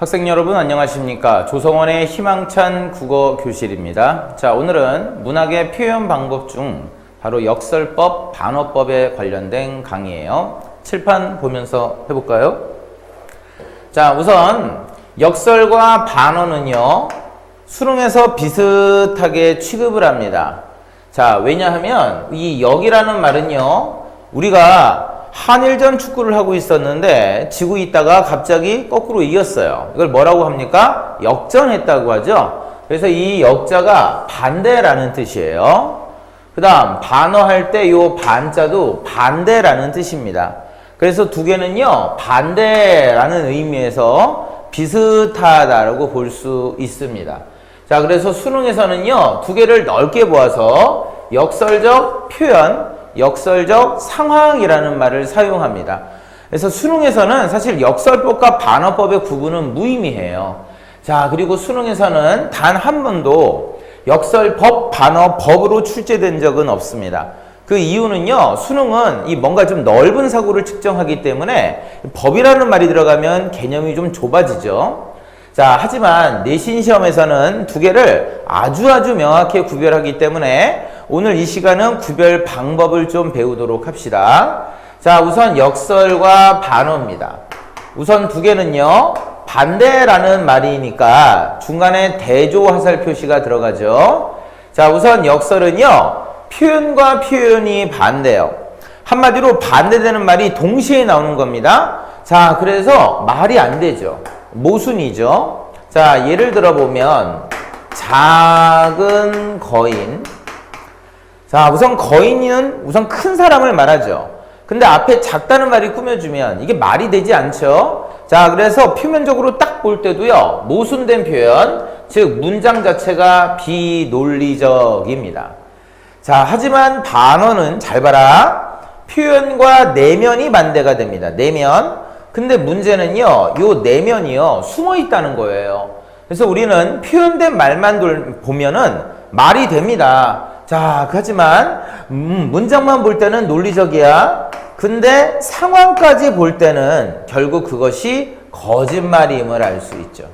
학생 여러분 안녕하십니까? 조성원의 희망찬 국어 교실입니다. 자, 오늘은 문학의 표현 방법 중 바로 역설법, 반어법에 관련된 강의예요. 칠판 보면서 해볼까요? 자, 우선 역설과 반어는요, 수능에서 비슷하게 취급을 합니다. 자, 왜냐하면 이 역이라는 말은요, 우리가 한일전 축구를 하고 있었는데 지고 있다가 갑자기 거꾸로 이겼어요. 이걸 뭐라고 합니까? 역전했다고 하죠. 그래서 이 역자가 반대라는 뜻이에요. 그 다음 반어할 때 요 반자도 반대라는 뜻입니다. 그래서 두 개는요, 반대라는 의미에서 비슷하다라고 볼 수 있습니다. 자, 그래서 수능에서는요, 두 개를 넓게 보아서 역설적 표현, 역설적 상황이라는 말을 사용합니다. 그래서 수능에서는 사실 역설법과 반어법의 구분은 무의미해요. 자, 그리고 수능에서는 단 한 번도 역설법, 반어법으로 출제된 적은 없습니다. 그 이유는요, 수능은 이 뭔가 좀 넓은 사고를 측정하기 때문에 법이라는 말이 들어가면 개념이 좀 좁아지죠. 자, 하지만 내신 시험에서는 두 개를 아주 명확히 구별하기 때문에 오늘 이 시간은 구별 방법을 좀 배우도록 합시다. 자, 우선 역설과 반어입니다. 우선 두 개는요, 반대라는 말이니까 중간에 대조화살 표시가 들어가죠. 자, 우선 역설은요, 표현과 표현이 반대예요. 한마디로 반대되는 말이 동시에 나오는 겁니다. 자, 그래서 말이 안 되죠. 모순이죠. 자, 예를 들어보면 작은 거인. 자, 우선 거인은 우선 큰 사람을 말하죠. 근데 앞에 작다는 말이 꾸며주면 이게 말이 되지 않죠. 자, 그래서 표면적으로 딱 볼 때도요, 모순된 표현, 즉 문장 자체가 비논리적입니다. 자, 하지만 반어는 잘 봐라, 표현과 내면이 반대가 됩니다. 내면. 근데 문제는요, 요 내면이요, 숨어 있다는 거예요. 그래서 우리는 표현된 말만 보면은 말이 됩니다. 자, 하지만 문장만 볼 때는 논리적이야. 근데 상황까지 볼 때는 결국 그것이 거짓말임을 알 수 있죠.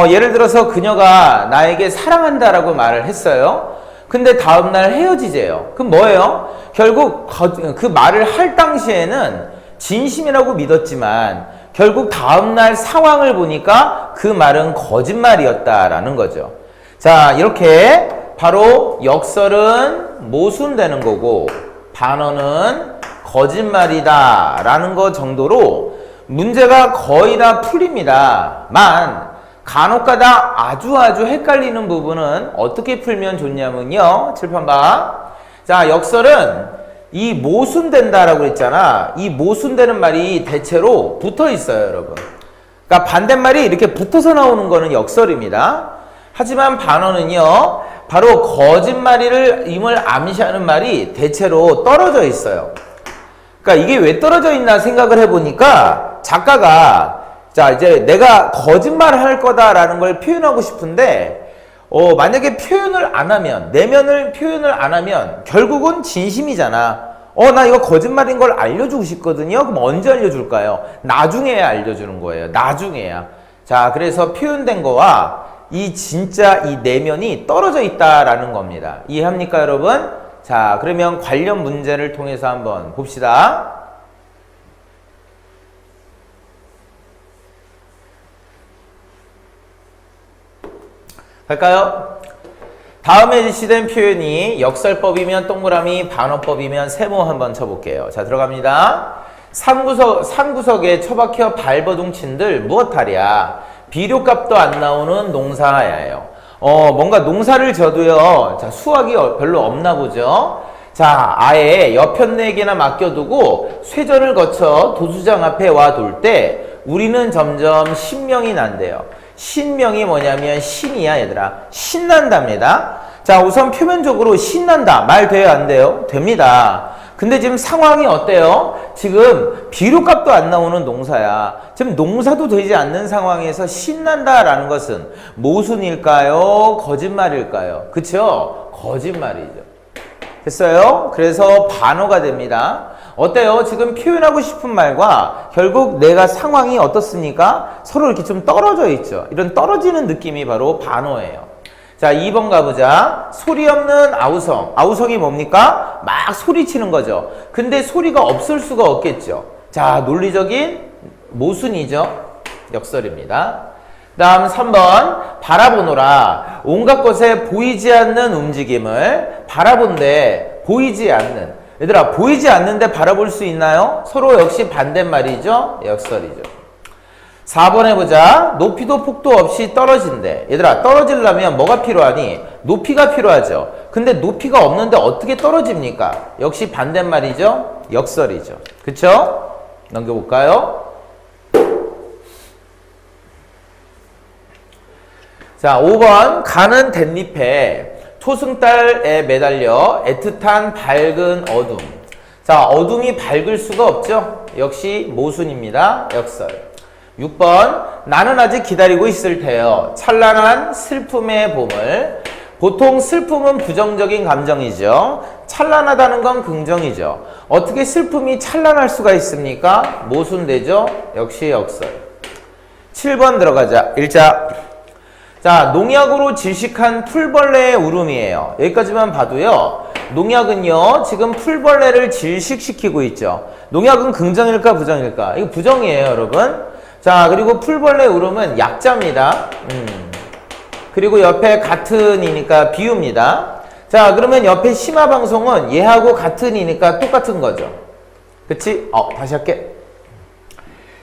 예를 들어서 그녀가 나에게 사랑한다라고 말을 했어요. 근데 다음날 헤어지재요. 그럼 뭐예요? 결국 그 말을 할 당시에는 진심이라고 믿었지만 결국 다음날 상황을 보니까 그 말은 거짓말이었다라는 거죠. 자, 이렇게 바로 역설은 모순되는 거고 반어는 거짓말이다 라는 것 정도로 문제가 거의 다 풀립니다. 간혹가다 아주 헷갈리는 부분은 어떻게 풀면 좋냐면요, 칠판 봐. 자, 역설은 이 모순된다라고 했잖아. 이 모순되는 말이 대체로 붙어 있어요, 여러분. 그러니까 반대말이 이렇게 붙어서 나오는 거는 역설입니다. 하지만 반어는요, 바로 거짓말임을 암시하는 말이 대체로 떨어져 있어요. 그러니까 이게 왜 떨어져 있나 생각을 해보니까 작가가, 자, 이제 내가 거짓말을 할 거다라는 걸 표현하고 싶은데, 만약에 표현을 안 하면, 내면을 표현을 안 하면 결국은 진심이잖아. 나 이거 거짓말인 걸 알려주고 싶거든요. 그럼 언제 알려줄까요? 나중에 알려주는 거예요. 나중에야. 자, 그래서 표현된 거와 이 진짜 이 내면이 떨어져 있다라는 겁니다. 이해합니까, 여러분? 자, 그러면 관련 문제를 통해서 한번 봅시다. 갈까요? 다음에 제시된 표현이 역설법이면 동그라미, 반어법이면 세모 한번 쳐볼게요. 자, 들어갑니다. 산구석에 처박혀 발버둥친들 무엇하랴? 비료값도 안 나오는 농사야예요. 뭔가 농사를 져도요, 자, 수확이 별로 없나 보죠. 자, 아예 여편네에게나 맡겨두고 쇠전을 거쳐 도수장 앞에 와 돌 때 우리는 점점 신명이 난대요. 신명이 뭐냐면 신이야, 얘들아. 신난답니다. 자, 우선 표면적으로 신난다. 말 돼요, 안 돼요? 됩니다. 근데 지금 상황이 어때요? 지금 비료값도 안 나오는 농사야. 지금 농사도 되지 않는 상황에서 신난다라는 것은 모순일까요? 거짓말일까요? 그쵸? 거짓말이죠. 됐어요? 그래서 반어가 됩니다. 어때요? 지금 표현하고 싶은 말과 결국 내가 상황이 어떻습니까? 서로 이렇게 좀 떨어져 있죠. 이런 떨어지는 느낌이 바로 반어예요. 자, 2번 가보자. 소리 없는 아우성. 아우성이 뭡니까? 막 소리치는 거죠. 근데 소리가 없을 수가 없겠죠. 자, 논리적인 모순이죠. 역설입니다. 다음 3번. 바라보노라. 온갖 것에 보이지 않는 움직임을 바라본데 보이지 않는. 얘들아, 보이지 않는데 바라볼 수 있나요? 서로 역시 반대말이죠. 역설이죠. 4번 해보자. 높이도 폭도 없이 떨어진대. 얘들아, 떨어지려면 뭐가 필요하니? 높이가 필요하죠. 근데 높이가 없는데 어떻게 떨어집니까? 역시 반대말이죠. 역설이죠. 그쵸? 넘겨볼까요? 자, 5번. 가는 댄잎에 초승달에 매달려 애틋한 밝은 어둠. 자, 어둠이 밝을 수가 없죠. 역시 모순입니다. 역설. 6번. 나는 아직 기다리고 있을 테요. 찬란한 슬픔의 봄을. 보통 슬픔은 부정적인 감정이죠. 찬란하다는 건 긍정이죠. 어떻게 슬픔이 찬란할 수가 있습니까? 모순되죠. 역시 역설. 7번 들어가자. 1자. 자, 농약으로 질식한 풀벌레의 울음이에요. 여기까지만 봐도요. 농약은요, 지금 풀벌레를 질식시키고 있죠. 농약은 긍정일까, 부정일까? 이거 부정이에요, 여러분. 자, 그리고 풀벌레의 울음은 약자입니다. 그리고 옆에 같은이니까 비유입니다. 자, 그러면 옆에 심화방송은 얘하고 같은이니까 똑같은 거죠. 그치? 다시 할게.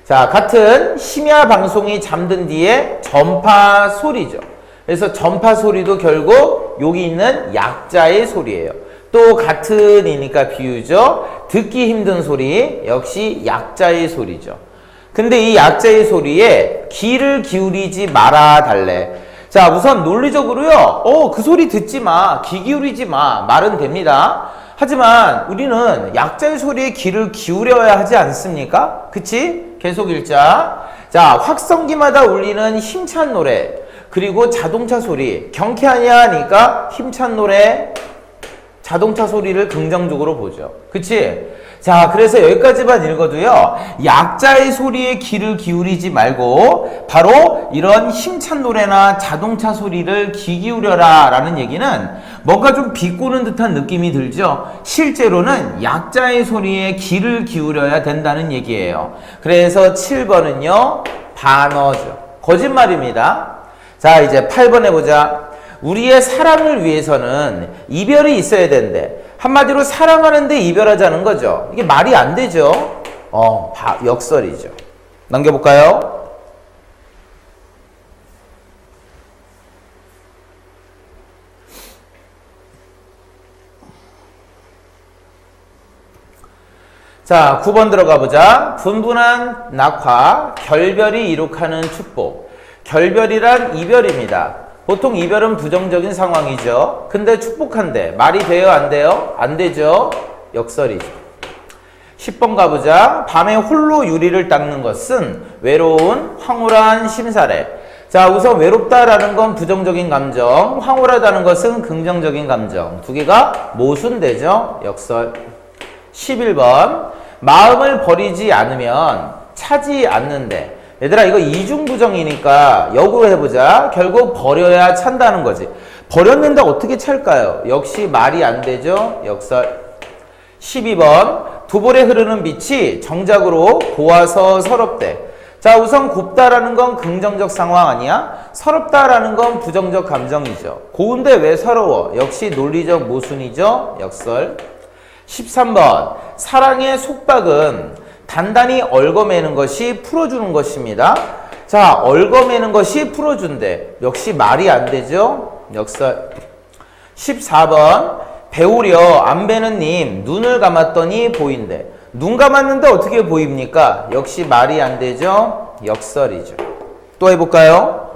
자, 같은 심야 방송이 잠든 뒤에 전파 소리죠. 그래서 전파 소리도 결국 여기 있는 약자의 소리예요. 또 같은이니까 비유죠. 듣기 힘든 소리 역시 약자의 소리죠. 근데 이 약자의 소리에 귀를 기울이지 말아 달래. 자, 우선 논리적으로요. 그 소리 듣지 마. 귀 기울이지 마. 말은 됩니다. 하지만 우리는 약자의 소리에 귀를 기울여야 하지 않습니까? 그치? 계속 읽자. 자, 확성기마다 울리는 힘찬 노래, 그리고 자동차 소리. 경쾌하냐 하니까 힘찬 노래, 자동차 소리를 긍정적으로 보죠. 그치? 자, 그래서 여기까지만 읽어도요, 약자의 소리에 귀를 기울이지 말고 바로 이런 힘찬 노래나 자동차 소리를 귀 기울여라 라는 얘기는 뭔가 좀 비꼬는 듯한 느낌이 들죠. 실제로는 약자의 소리에 귀를 기울여야 된다는 얘기예요. 그래서 7번은요 반어죠. 거짓말입니다. 자, 이제 8번 해보자. 우리의 사랑을 위해서는 이별이 있어야 된대. 한마디로 사랑하는데 이별하자는 거죠. 이게 말이 안 되죠. 역설이죠. 넘겨볼까요? 자, 9번 들어가 보자. 분분한 낙화, 결별이 이룩하는 축복. 결별이란 이별입니다. 보통 이별은 부정적인 상황이죠. 근데 축복한데 말이 돼요? 안 돼요? 안 되죠. 역설이죠. 10번 가보자. 밤에 홀로 유리를 닦는 것은 외로운 황홀한 심사래. 자, 우선 외롭다라는 건 부정적인 감정, 황홀하다는 것은 긍정적인 감정. 두 개가 모순되죠. 역설. 11번. 마음을 버리지 않으면 차지 않는데. 얘들아, 이거 이중부정이니까 역으로 해보자. 결국 버려야 찬다는 거지. 버렸는데 어떻게 찰까요? 역시 말이 안 되죠. 역설. 12번. 두 볼에 흐르는 빛이 정작으로 고와서 서럽대. 자, 우선 곱다라는 건 긍정적 상황 아니야? 서럽다라는 건 부정적 감정이죠. 고운데 왜 서러워? 역시 논리적 모순이죠. 역설. 13번. 사랑의 속박은 단단히 얽어매는 것이 풀어주는 것입니다. 자, 얽어매는 것이 풀어준대. 역시 말이 안 되죠. 역설. 14번. 배우려 안 배는 님 눈을 감았더니 보인대. 눈 감았는데 어떻게 보입니까? 역시 말이 안 되죠. 역설이죠. 또 해볼까요?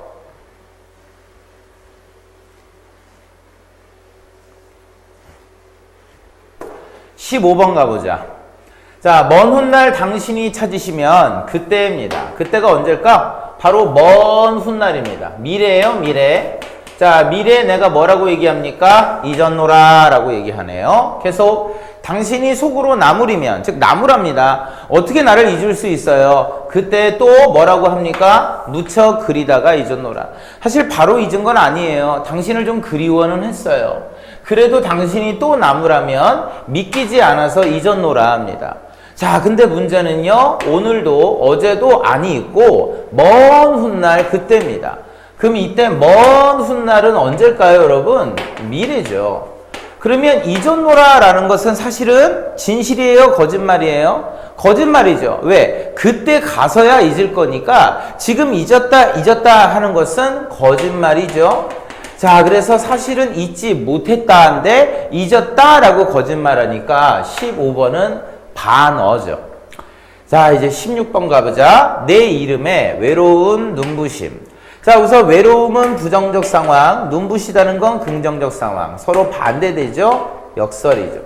(15번) 가보자. 자, 먼 훗날 당신이 찾으시면 그때입니다. 그때가 언제일까? 바로 먼 훗날입니다. 미래예요, 미래. 자, 미래에 내가 뭐라고 얘기합니까? 잊었노라 라고 얘기하네요. 계속 당신이 속으로 나무리면, 즉 나무랍니다. 어떻게 나를 잊을 수 있어요? 그때 또 뭐라고 합니까? 무척 그리다가 잊었노라. 사실 바로 잊은 건 아니에요. 당신을 좀 그리워는 했어요. 그래도 당신이 또 나무라면 믿기지 않아서 잊었노라 합니다. 자, 근데 문제는요, 오늘도 어제도 안이 있고 먼 훗날 그때입니다. 그럼 이때 먼 훗날은 언제일까요, 여러분? 미래죠. 그러면 잊었노라 라는 것은 사실은 진실이에요, 거짓말이에요? 거짓말이죠. 왜? 그때 가서야 잊을 거니까 지금 잊었다 하는 것은 거짓말이죠. 자, 그래서 사실은 잊지 못했다인데 잊었다라고 거짓말하니까 15번은 반어죠. 자, 이제 16번 가보자. 내 이름에 외로운 눈부심. 자, 우선 외로움은 부정적 상황, 눈부시다는 건 긍정적 상황. 서로 반대되죠? 역설이죠.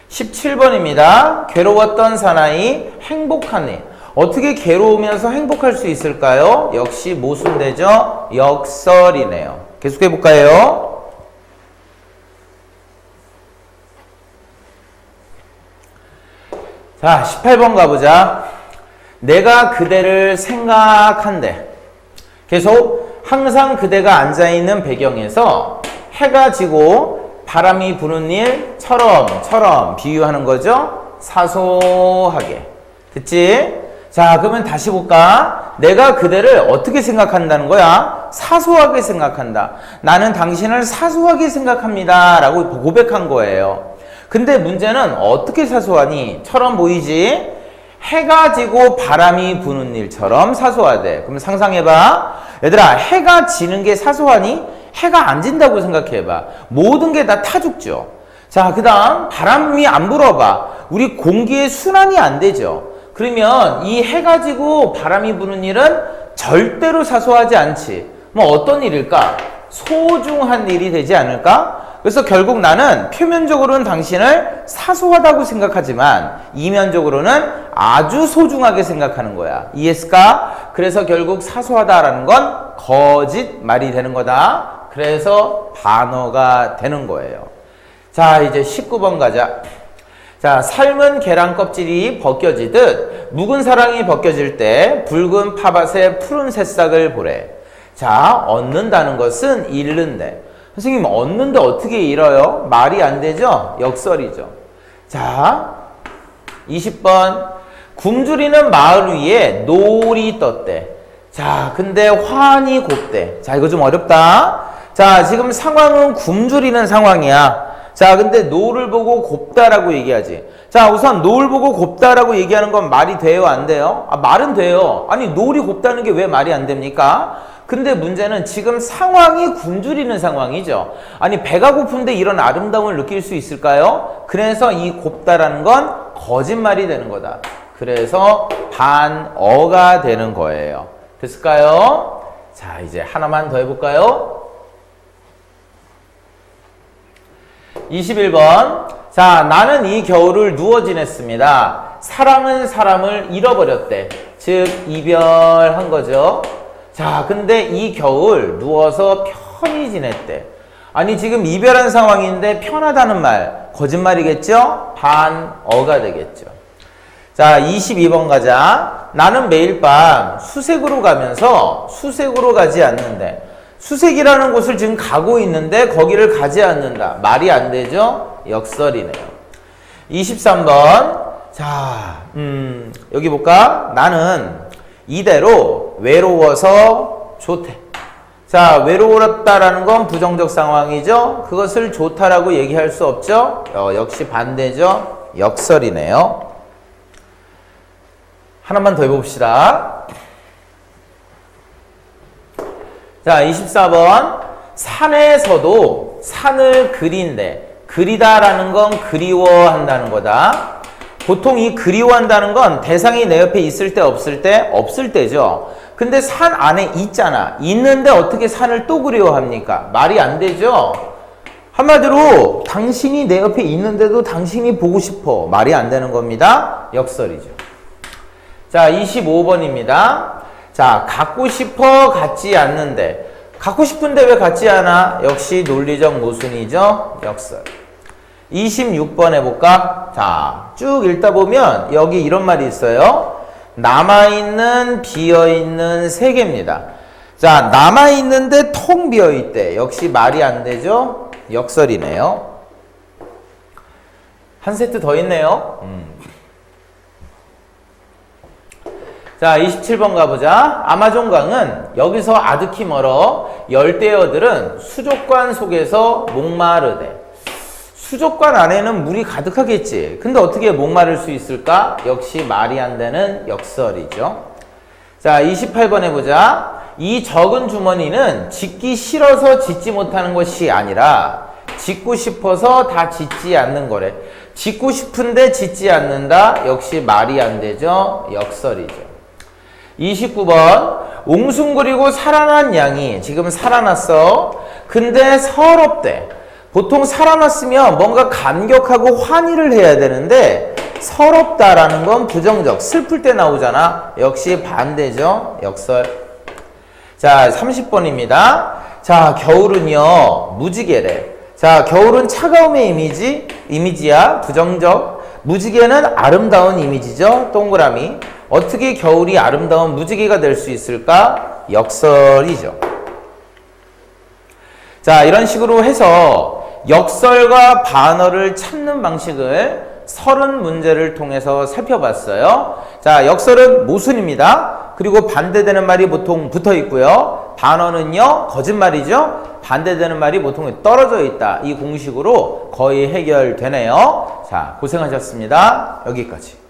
17번입니다. 괴로웠던 사나이 행복하네. 어떻게 괴로우면서 행복할 수 있을까요? 역시 모순되죠? 역설이네요. 계속해 볼까요? 자, 18번 가보자. 내가 그대를 생각한대. 계속 항상 그대가 앉아있는 배경에서 해가 지고 바람이 부는 일처럼 비유하는 거죠. 사소하게. 됐지? 자, 그러면 다시 볼까? 내가 그대를 어떻게 생각한다는 거야? 사소하게 생각한다. 나는 당신을 사소하게 생각합니다. 라고 고백한 거예요. 근데 문제는 어떻게 사소하니? 처럼 보이지? 해가 지고 바람이 부는 일처럼 사소하대. 그럼 상상해봐. 얘들아, 해가 지는 게 사소하니? 해가 안 진다고 생각해봐. 모든 게 다 타죽죠. 자, 그 다음 바람이 안 불어봐. 우리 공기의 순환이 안 되죠. 그러면 이 해가 지고 바람이 부는 일은 절대로 사소하지 않지. 뭐 어떤 일일까? 소중한 일이 되지 않을까? 그래서 결국 나는 표면적으로는 당신을 사소하다고 생각하지만 이면적으로는 아주 소중하게 생각하는 거야. 이해했을까? 그래서 결국 사소하다라는 건 거짓말이 되는 거다. 그래서 반어가 되는 거예요. 자, 이제 19번 가자. 자, 삶은 계란 껍질이 벗겨지듯 묵은 사랑이 벗겨질 때 붉은 팥밭에 푸른 새싹을 보래. 자, 얻는다는 것은 잃는데. 선생님, 얻는데 어떻게 잃어요? 말이 안 되죠? 역설이죠. 자, 20번. 굶주리는 마을 위에 노을이 떴대. 자, 근데 환히 곱대. 자, 이거 좀 어렵다. 자, 지금 상황은 굶주리는 상황이야. 자, 근데 노을을 보고 곱다라고 얘기하지. 자, 우선 노을 보고 곱다라고 얘기하는 건 말이 돼요, 안 돼요? 아, 말은 돼요. 아니, 노을이 곱다는 게 왜 말이 안 됩니까? 근데 문제는 지금 상황이 굶주리는 상황이죠. 아니, 배가 고픈데 이런 아름다움을 느낄 수 있을까요? 그래서 이 곱다라는 건 거짓말이 되는 거다. 그래서 반어가 되는 거예요. 됐을까요? 자, 이제 하나만 더 해볼까요? 21번. 자, 나는 이 겨울을 누워 지냈습니다. 사랑은 사람을 잃어버렸대. 즉, 이별한 거죠. 자, 근데 이 겨울 누워서 편히 지냈대. 아니, 지금 이별한 상황인데 편하다는 말 거짓말이겠죠? 반어가 되겠죠. 자, 22번 가자. 나는 매일 밤 수색으로 가면서 수색으로 가지 않는데. 수색이라는 곳을 지금 가고 있는데 거기를 가지 않는다. 말이 안 되죠? 역설이네요. 23번. 자, 여기 볼까? 나는 이대로 외로워서 좋대. 자, 외로웠다라는 건 부정적 상황이죠. 그것을 좋다라고 얘기할 수 없죠. 역시 반대죠. 역설이네요. 하나만 더 해봅시다. 자, 24번. 산에서도 산을 그린대. 그리다라는 건 그리워한다는 거다. 보통 이 그리워한다는 건 대상이 내 옆에 있을 때 없을 때? 없을 때죠. 근데 산 안에 있잖아. 있는데 어떻게 산을 또 그리워합니까? 말이 안 되죠. 한마디로 당신이 내 옆에 있는데도 당신이 보고 싶어. 말이 안 되는 겁니다. 역설이죠. 자, 25번입니다. 자, 갖고 싶어 갖지 않는데. 갖고 싶은데 왜 갖지 않아? 역시 논리적 모순이죠. 역설. 26번 해볼까? 자, 쭉 읽다 보면 여기 이런 말이 있어요. 남아있는, 비어있는 세 개입니다. 자, 남아있는데 텅 비어있대. 역시 말이 안 되죠? 역설이네요. 한 세트 더 있네요. 자, 27번 가보자. 아마존강은 여기서 아득히 멀어 열대어들은 수족관 속에서 목마르대. 수족관 안에는 물이 가득하겠지. 근데 어떻게 목마를 수 있을까? 역시 말이 안 되는 역설이죠. 자, 28번 해보자. 이 적은 주머니는 짓기 싫어서 짓지 못하는 것이 아니라 짓고 싶어서 다 짓지 않는 거래. 짓고 싶은데 짓지 않는다? 역시 말이 안 되죠? 역설이죠. 29번. 옹숭그리고 살아난 양이 지금 살아났어. 근데 서럽대. 보통 살아났으면 뭔가 감격하고 환희를 해야 되는데 서럽다라는 건 부정적, 슬플 때 나오잖아. 역시 반대죠. 역설. 자, 30번입니다. 자, 겨울은요, 무지개래. 자, 겨울은 차가움의 이미지야. 부정적. 무지개는 아름다운 이미지죠. 동그라미. 어떻게 겨울이 아름다운 무지개가 될 수 있을까? 역설이죠. 자, 이런 식으로 해서 역설과 반어를 찾는 방식을 30문제를 통해서 살펴봤어요. 자, 역설은 모순입니다. 그리고 반대되는 말이 보통 붙어 있고요. 반어는요, 거짓말이죠. 반대되는 말이 보통 떨어져 있다. 이 공식으로 거의 해결되네요. 자, 고생하셨습니다. 여기까지.